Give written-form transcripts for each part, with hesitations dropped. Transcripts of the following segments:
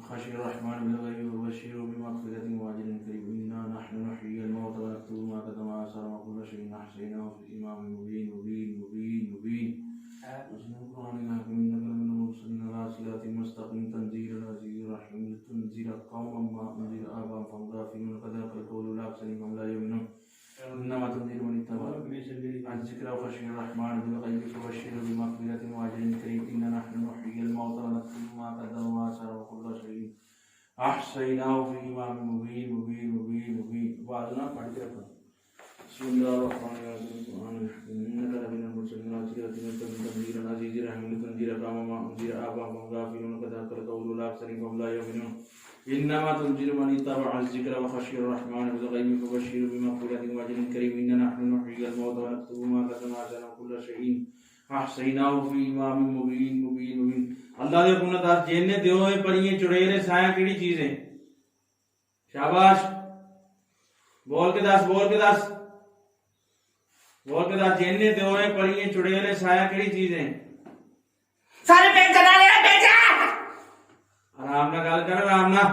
خشي الرحمن بالغيب وبشره بمغفرة وأجر كريم إنا نحن نحيي الموتى ونكتب ما قدم وآثار وكل شيء أحصيناه في إمام مبين وسنن القرآن الحكيم إنك لمن المرسلين على صراط مستقيم تنزيل العزيز الرحيم لتنذر قوما ما أنذر آباءهم فهم غافلون قد حق القول على أكثرهم لا يؤمنون إنما تنذر من اتبع الذكر وخشي الرحمن بالغيب فبشره بمغفرة وأجر كريم إنا نحن نحيي الموتى ونكتب ما قدم وآثار وكل شيء أحصيناه في إمام مبين وعدنا पढ़ के रखो बिस्मिल्लाहिर्रहमानिर्रहीम إنك لمن المرسلين على صراط مستقيم تنزيل العزيز الرحيم لتنذر قوما ما أنذر آباءهم فهم غافلون قد حق القول على أكثرهم لا يؤمنون إنما تنذر من اتبع الذكر وخشي الرحمن بالغيب فبشره بمغفرة وأجر كريم إنا نحن نحيي الموتى ونكتب ما قدم وآثار وكل شيء أحصيناه في إمام مبين अल्लाह दे हुक्म दस जिन्ने दियो पढ़िए चुड़ेले साया केड़ी चीज है शाबाश बोल के दस जिन्ने दियो पढ़िए चुड़ेले साया केड़ी चीज है सारे भेजा आराम ना गल कर आराम ना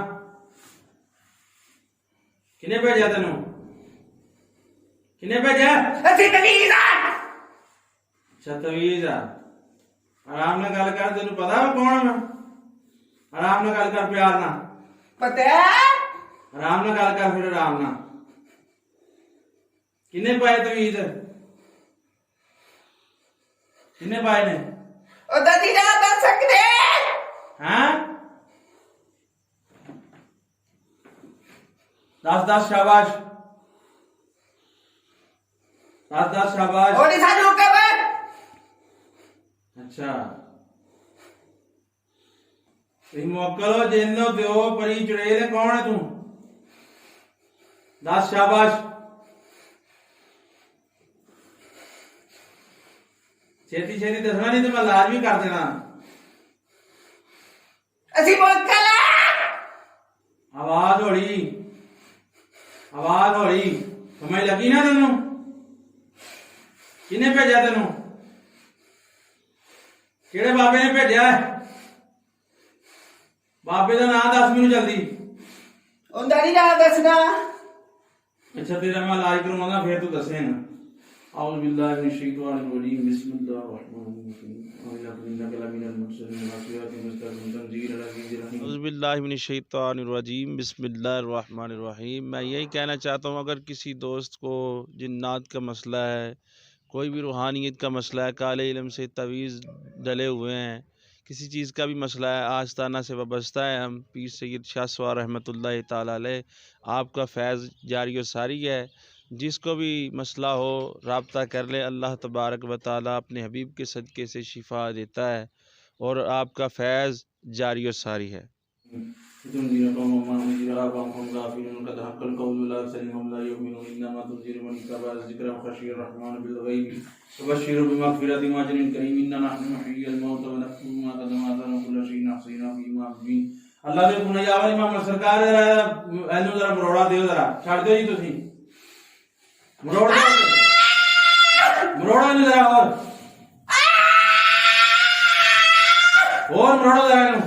किने भेजा तेन किने भेजा तवीज आराम ना गल कर तेन पता है कौन मैं आराम ना गल कर प्यार ना पता आराम ना गल कर फिर आराम ना किन्ने पाए तवीज किन्ने पाए ने ओ दादी ना दस सकते हैं 10 शाबाश 10 शाबाश और इस हाथ के बाद अच्छा मोकलो जिन्नो दियो परी चुड़ेले कौन है तू 10 शाबाश छेती दसना नहीं तो मैं लाज भी कर देना असी मोकला आवाज होड़ी समझ लगी ना तेनू किने भेजा तेनू केड़े बाबे ने भेजा है बाबे का नाम दस मैनू जल्दी उनका नहीं नाम दसना अच्छा तेरा मैं इलाज करवाऊंगा फिर तू दसे ना औज़ु बिल्लाहि मिनश शैतानिर रजीम बिस्मिल्लाहिर रहमानिर रहीम औज़ु बिल्लाहि मिनश शैतानिर रजीम बिस्मिल्लाहिर रहमानिर रहीम। मैं यही कहना चाहता हूँ अगर किसी दोस्त को जिन्नात का मसला है, कोई भी रूहानियत का मसला है, काले इल्म से तवीज़ डले हुए हैं, किसी चीज़ का भी मसला है, आस्ताना से वाबस्ता है, हम पीर सैयद शाह सवार रहमतुल्लाह ताला अलैह आपका फैज़ जारी व सारी है। जिसको भी मसला हो राब्ता कर ले, अल्लाह तबारक व ताला अपने हबीब के सदक़े से शिफा देता है और आपका फैज़ जारी व सारी है। अल्लाह दे हुक्म या वाली इमाम सरकार एनु जरा मरोड़ा दियो, जरा छड़ दियो जी तुसी मरोड़ा नहीं जरा और मरोड़ा जरा इनु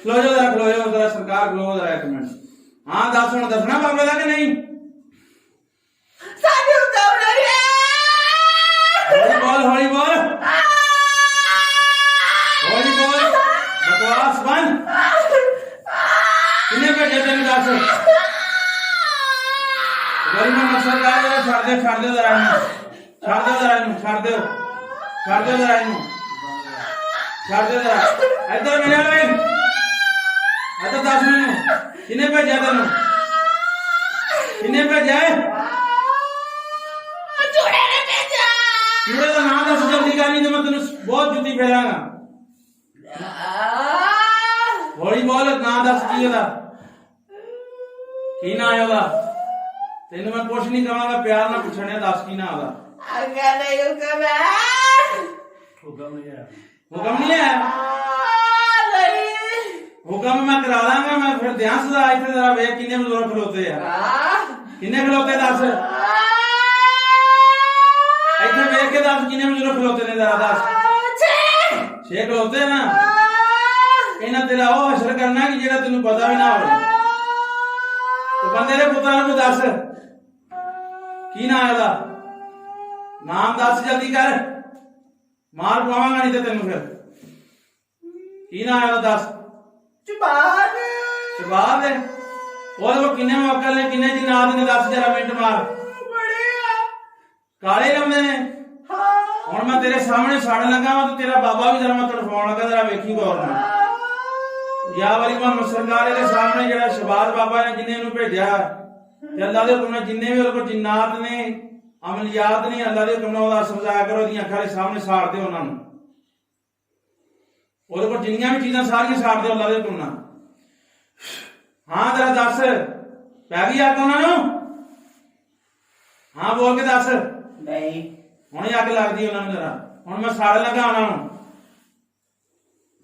खलो जरा सरकार खलो जरा एक मिनट। हाँ दसना बाबे का कि नहीं हौली बोल बकवास बंद। किन्ने भेजे तेन दस गरीब मसर छड़ दे जरा इधर मेरे इधर दस मैनू किन्ने भेजा तेन चूड़े का नाम दस जल्दी का, नहीं तो मैं तेन बहुत जुती फेरांगा। हौली बोल ना दस की ना है तेन मैं कुछ नहीं कहांगा, प्यार ना पूछने दस की ना ਹੁਕਮ ਨਹੀਂ ਆਇਆ ਹੁਕਮ ਮੈਂ ਕਰਾ ਦਾਂਗਾ ਮੈਂ ਫਿਰ ਧਿਆਨ ਸਦਾ ਇੱਥੇ ਜਰਾ ਵੇਖ ਕਿੰਨੇ ਬਜ਼ੁਰਗ ਖਲੋਤੇ ਆ ਕਿੰਨੇ ਖਲੋਤੇ ਦੱਸ ਇੱਥੇ ਵੇਖ ਕੇ ਦੱਸ ਕਿੰਨੇ ਬਜ਼ੁਰਗ ਖਲੋਤੇ ਨੇ ਜਰਾ ਦੱਸ 6 ਖਲੋਤੇ ਨਾ ਇਹਨਾਂ ਤੇਰਾ ਉਹ ਅਸਰ ਕਰਨਾ ਕਿ ਜਿਹੜਾ ਤੈਨੂੰ ਪਤਾ ਵੀ ਨਾ ਹੋਵੇ ਤੇ ਬੰਦੇ ਦੇ ਪੁੱਤਾਂ ਨੂੰ ਦੱਸ ਕੀ ਨਾਮ ਹੈ ਉਹਦਾ ਨਾਮ ਦੱਸ ਜਲਦੀ ਕਰ ਮਾਰ ਪਾਵਾਂਗਾ ਨਹੀਂ ਤੇ ਤੈਨੂੰ ਫਿਰ ਕੀ ਨਾਮ ਹੈ ਉਹਦਾ ਦੱਸ ਸ਼ਬਾਦ ਹੈ ਉਹਦੇ ਕੋਲ ਕਿੰਨੇ ਮੌਕਲ ਨੇ ਕਿੰਨੇ ਜਿਨਾਤ ਨੇ ਦੱਸ ਜਰਾ ਮਿੰਟ ਮਾਰ ਕਾਲੇ ਲੰਮੇ ਨੇ ਹੁਣ ਮੈਂ ਤੇਰੇ ਸਾਹਮਣੇ ਸੜਨ ਲੱਗਾ ਵਾ ਤੇ ਤੇਰਾ ਬਾਬਾ ਵੀ ਜਰਾ ਮੈਂ ਤੜਫਾਉਣ ਲੱਗਾ ਜਰਾ ਵੇਖੀ ਗੌਰ ਨਾਲ ਯਾ ਵਾਲੀ ਮੁਹੰਮਦ ਸਰਕਾਰ ਦੇ ਸਾਹਮਣੇ ਜਿਹੜਾ ਸ਼ਬਾਦ ਬਾਬਾ ਨੇ ਜਿੰਨੇ ਨੂੰ ਭੇਜਿਆ ਤੇ ਅੱਲਾ ਦੇ ਹੁਕਮ ਨਾਲ ਜਿੰਨੇ ਵੀ ਉਹਦੇ ਕੋਲ ਜਿਨਾਤ ਨੇ ਅਮਲੀਆਤ ਨੇ ਅੱਲਾ ਦੇ ਹੁਕਮ ਨਾਲ ਉਹਦਾ ਸਜ਼ਾਇਆ ਕਰੋ ਉਹਦੀਆਂ ਅੱਖਾਂ ਦੇ ਸਾਹਮਣੇ ਸਾੜ ਦਿਓ ਉਹਨਾਂ ਨੂੰ ਉਹਦੇ ਕੋਲ ਜਿੰਨੀਆਂ ਵੀ ਚੀਜ਼ਾਂ ਸਾਰੀਆਂ ਸਾੜ ਦਿਓ ਅੱਲਾ ਦੇ ਹੁਕਮ ਨਾਲ ਹਾਂ ਜਰਾ ਦੱਸ ਪੈ ਗਈ ਅੱਗ ਉਹਨਾਂ ਨੂੰ ਹਾਂ ਬੋਲ ਕੇ ਦੱਸ ਨਹੀਂ ਹੁਣੇ ਅੱਗ ਲੱਗਦੀ ਉਹਨਾਂ ਨੂੰ ਜਰਾ ਹੁਣ ਮੈਂ ਸਾੜ ਲੱਗਾ ਉਹਨਾਂ ਨੂੰ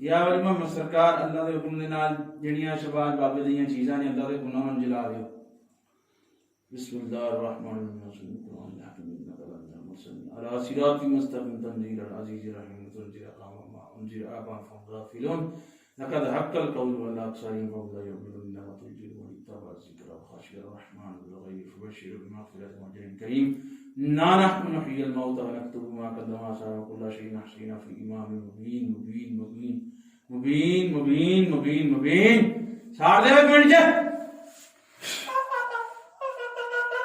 ਯਾ ਵਾਲੀ ਮੁਹੰਮਦ ਸਰਕਾਰ ਅੱਲਾ ਦੇ ਹੁਕਮ ਦੇ ਨਾਲ ਜਿਹੜੀਆਂ ਸ਼ਬਾਜ਼ ਬਾਬੇ ਦੀਆਂ ਚੀਜ਼ਾਂ ਨੇ ਅੱਲਾ ਦੇ ਹੁਕਮ ਨਾਲ ਜਲਾ ਦਿਓ ਬਿਸਮਿਲ੍ਲਾਹਿਰ ਰਹਿਮਾਨਿਰ ਰਹੀਮ على صراط مستقيم تنزيل العزيز الرحيم تنزيل قوم انذر ابا غافلون لقد حق القول على اكثرهم فهم لا يؤمنون انما تنزيل من اتبع الذكر وخشي الرحمن بالغيب فبشر بمغفرة واجر كريم انا نحن نحيي الموتى ونكتب ما قدموا وآثارهم وكل شيء احصيناه في امام مبين مبين مبين مبين مبين مبين مبين साड़ दे मिनट च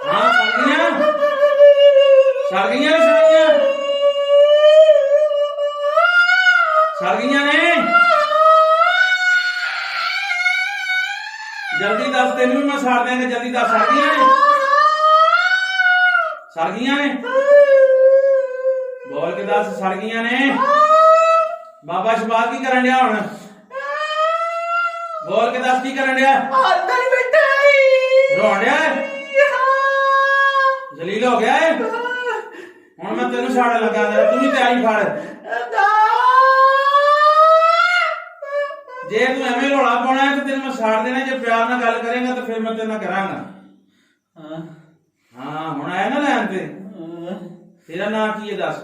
हां सड़ गईयां सड़ गईयां ने जल्दी दस तेन भी मैं साड़ देंगे जल्दी दस सड़ गईयां ने बोल के दस सड़ गईयां ने बाबा शबाद की करन दिया हुण बोल के दस की करन दिया रोण दिया जलील हो गया है ਹੁਣ ਮੈਂ ਤੈਨੂੰ ਸਾੜਨ ਲੱਗਾ ਤੂੰ ਵੀ ਤਿਆਰੀ ਫੜ ਜੇ ਤੂੰ ਐਵੇਂ ਰੋਲਾ ਪਾਉਣਾ ਹੈ ਤੇ ਤੈਨੂੰ ਮੈਂ ਸਾੜ ਦੇਣਾ ਜੇ ਪਿਆਰ ਨਾਲ ਗੱਲ ਕਰੇਗਾ ਤਾਂ ਫਿਰ ਮੈਂ ਤੇਰੇ ਨਾਲ ਕਰਾਂਗਾ ਹਾਂ ਹੁਣ ਆਇਆ ਨਾ ਲੈਣ ਤੇ ਤੇਰਾ ਨਾਂ ਕੀ ਹੈ ਦੱਸ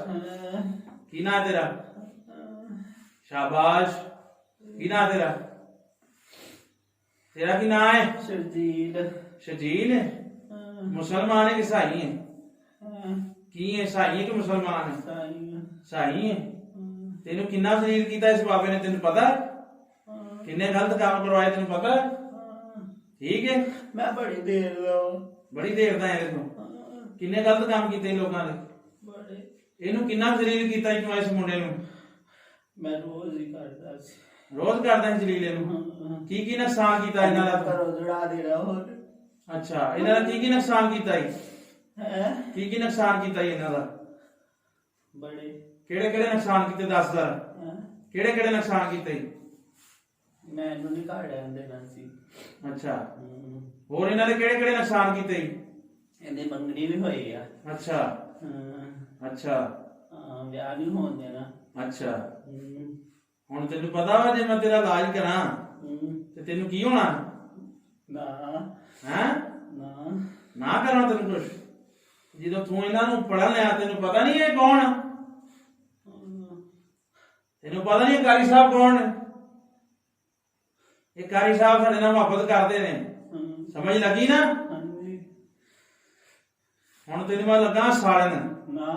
ਕੀ ਨਾਂ ਤੇਰਾ ਸ਼ਾਬਾਸ਼ ਕੀ ਨਾਂ ਤੇਰਾ ਤੇਰਾ ਕੀ ਨਾਂ ਹੈ ਸ਼ਜੀਲ ਹੈ मुसलमान है कि ईसाई है की है ईसाई है कि मुसलमान है ईसाई है तेनू किन्ना जलील कीता इस बाबे ने तेनू पता किन्ने गलत काम करवाए तेनू पता ठीक है मैं बड़ी देर दा है देखो किन्ने गलत काम कीते लोकां ने इनू किन्ना जलील कीता क्यों इस मुंडे नू मैं रोज ही करदा सी रोज करदा है जलील इनू की नुकसान कीता इन्हां दा करो जुड़ा देना और अच्छा इन्हां दा की नुकसान कीता है की नुकसान कीता इन्हां दा बड़े केड़े केड़े नुकसान कीते दस दर केड़े केड़े नुकसान कीते मैनू नहीं काढ़िया देना सी अच्छा होर इन्हां दे केड़े केड़े नुकसान कीते इहदी मंगनी भी होई आ अच्छा अच्छा ਵਿਆਹ ਨਹੀਂ ਹੋਣ ਦੇਣਾ अच्छा ਹੁਣ ਤੈਨੂੰ ਪਤਾ ਵਾ ਜੇ ਮੈਂ ਤੇਰਾ ਇਲਾਜ ਕਰਾਂ ਤੇ ਤੈਨੂੰ ਕੀ ਹੋਣਾ ਨਾ हैं ना ना करना तेन कुछ जो तू इन्हों पढ़न लिया तेन पता नहीं है कौन तेन पता नहीं कारी साहब कौन है ये कारी साहब साडे नाल मुहब्बत करते ने समझ लगी ना हुण तेन मैं लगा साड़न ना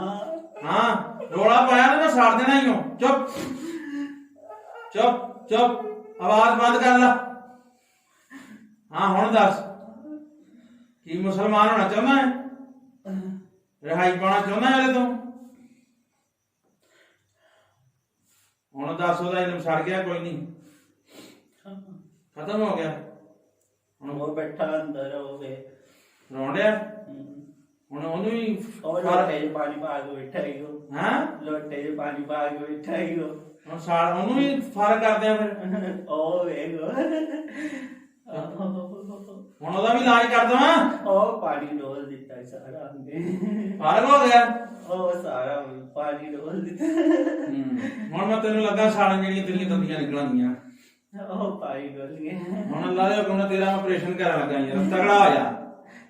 हाँ रोला पाया ना मैं साड़ देना ही हूं चुप चुप चुप आवाज बंद कर ला हाँ हुण दस की मुसलमान होना चाहना है रिहाई पाना चाहना है तो हुण दस ओहदा इल्म सड़ गया कोई नहीं खत्म हो गया हुण वो बैठा अंदर हो गए रोण दिया हुण ओनू ही और लोटे च पानी पा के बैठा ही हो हां लोटे च पानी पा के बैठा ही हो हुण साड़ ओनू ही फर्क करदे फिर ओ वेगो ਹੁਣ ਉਹਦਾ ਵੀ ਇਲਾਜ ਕਰ ਦਵਾਂ ਉਹ ਪਾਣੀ ਡੋਲ ਦਿੱਤਾ ਸਾਰਾ ਅੰਦੇ ਫਰਕ ਹੋ ਗਿਆ ਉਹ ਸਾਰਾ ਪਾਣੀ ਡੋਲ ਦਿੱਤਾ ਹੁਣ ਮੈਂ ਤੈਨੂੰ ਲੱਗਾ ਸਾਲਾਂ ਜਿਹੜੀਆਂ ਤੇਰੀਆਂ ਦੰਦੀਆਂ ਨਿਕਲਣਗੀਆਂ ਉਹ ਪਾਣੀ ਡੋਲ ਗਿਆ ਹੁਣ ਅੱਲਾ ਦੇ ਹੁਕਮ ਨਾਲ ਤੇਰਾ ਆਪਰੇਸ਼ਨ ਕਰਨ ਲੱਗਾ ਯਾਰ ਤਗੜਾ ਹੋ ਜਾ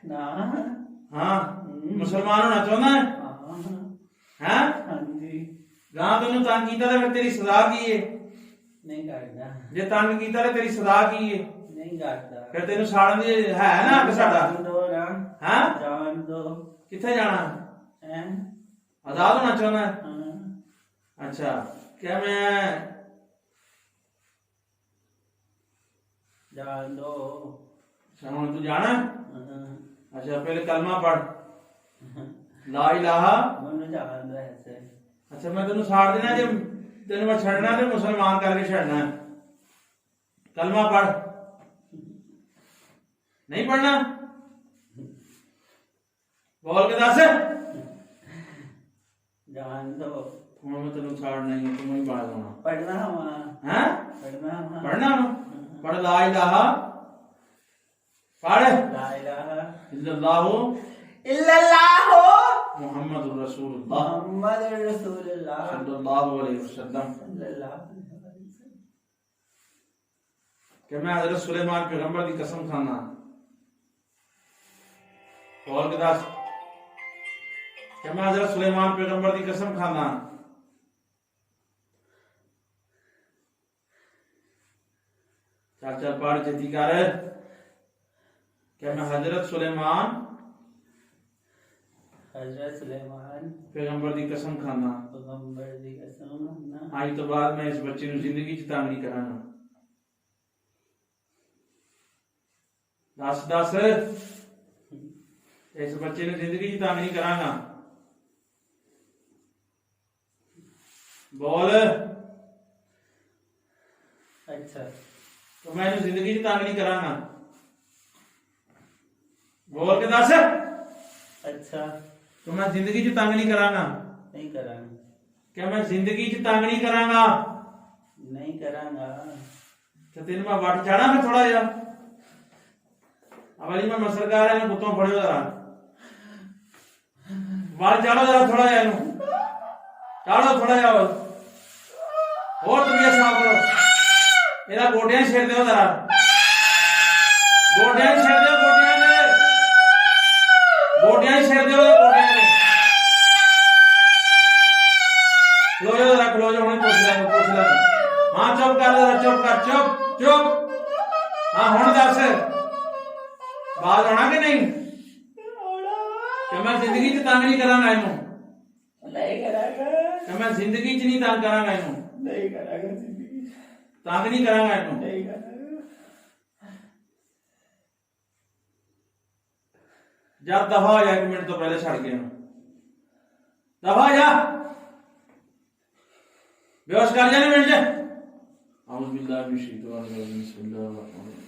ਨਾ ਹਾਂ ਮੁਸਲਮਾਨ ਹੋਣਾ ਚਾਹੁੰਦਾ ਹੈ ਹਾਂ ਹੈਂ ਹਾਂਜੀ ਗਾਂ ਤੈਨੂੰ ਤੰਗ ਕੀਤਾ ਤੇ ਫਿਰ ਤੇਰੀ ਸਜ਼ਾ ਕੀ ਏ ਨਹੀਂ ਕਰਦਾ ਜੇ ਤੰਗ ਕੀਤਾ ਤੇ ਤੇਰੀ ਸਜ਼ਾ ਕੀ ਏ ਨਹੀਂ ਕਰਦਾ ਫਿਰ ਤੈਨੂੰ ਸਾੜਨ ਦੀ ਹੈ ਨਾ ਹੱਕ ਸਾਡਾ ਦੋ ਨਾ ਹੈਂ ਜਾਨ ਦੋ ਕਿੱਥੇ ਜਾਣਾ ਹੈ ਆਜ਼ਾਦ ਹੋਣਾ ਚਾਹੁੰਦਾ ਹੈ ਹਾਂ ਅੱਛਾ क्या मैं जान दो अच्छा तू जाना हाँ। अच्छा पहले कलमा पढ़ ला इलाहा मैंने जान दो ऐसे अच्छा मैं तेन साड़ देना जे तेन मैं छड़ना ते मुसलमान करके छड़ना कलमा पढ़ नहीं पढ़ना बोल के दस जान दो मैं तेन साड़ना ही तुम ही बाढ़ होना पढ़ना वहाँ हैं पढ़ना पढ़ना पढ़ ला इलाहा पढ़ ला इलाहा इल्लल्लाहु इल्लल्लाहु मुहम्मदुर रसूलुल्लाह मुहम्मद रसूलुल्लाह सल्लल्लाहु अलैहि वसल्लम सल्लल्लाहु अलैहि वसल्लम कि मैं हजरत सुलेमान पैगंबर की कसम खाना बोल के दस कि मैं हजरत सुलेमान पैगंबर की कसम खाना चल चल पढ़ जल्दी कर कि मैं हजरत सुलेमान हजरत सुलेमान पैगंबर की कसम खाना पैगंबर दी कसम ना आज तो बाद मैं इस बच्चे ਨੂੰ ਜ਼ਿੰਦਗੀ ਚ ਤੰਗ ਨਹੀਂ ਕਰਾਂਗਾ दस इस बच्चे ने जिंदगी च तंग नहीं करांगा बोल अच्छा तो मैं इन्हें जिंदगी च तंग नहीं करांगा बोल के दस अच्छा तो मैं जिंदगी च तंग नहीं करांगा नहीं करांगा क्या मैं जिंदगी च तंग नहीं करांगा नहीं करांगा तो तेन मैं वट चाड़ा मैं थोड़ा जा अवाली मैं सरकार है कुत्तों फड़ो जरा बाल चाड़ो जरा थोड़ा जा चाड़ो थोड़ा जा और तबीयत साफ करो मेरा गोटियां छेड़ दो जरा गोटियां छेड़ दो गोटियां छेड़ दो गोटियां खलो जाओ जरा खलो जाओ पूछ ले हाँ चुप कर चुप चुप हाँ हुण दस बात होना कि नहीं कि मैं जिंदगी च तंग नहीं करांगा इनू नहीं करांगा कि मैं जिंदगी च नहीं तंग करांगा इनू नहीं करांगा जिंदगी तंग नहीं करांगा इनू नहीं करांगा जा दफा हो जा 1 मिनट तो पहले छड़ के दफा हो जा बेहोश कर जाने मिनट जा आउज़ बिल्लाहि मिनश शैतानिर रजीम बिस्मिल्लाहिर रहमानिर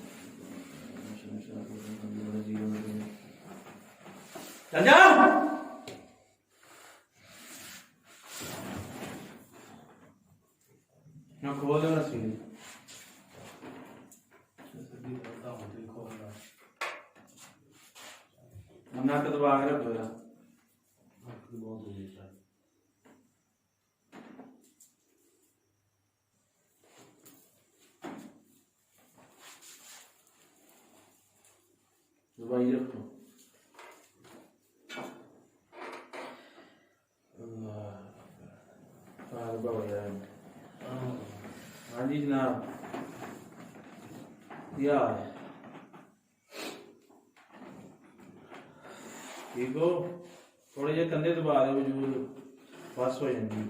रहीम चल जा ना खोल दो ना सीधी नक दबा के रखो यार दबाई रखो हाँ जी जनाब यार ठीक हो थोड़े जे कंधे दबा दो वजूद बस हो जाएगी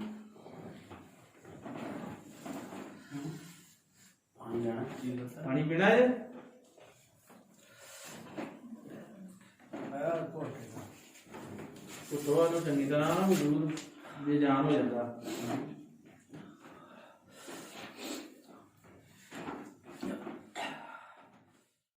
पानी पीना है तो थोड़ा तो चंगी तरह ना वजूद बेजान हो जाता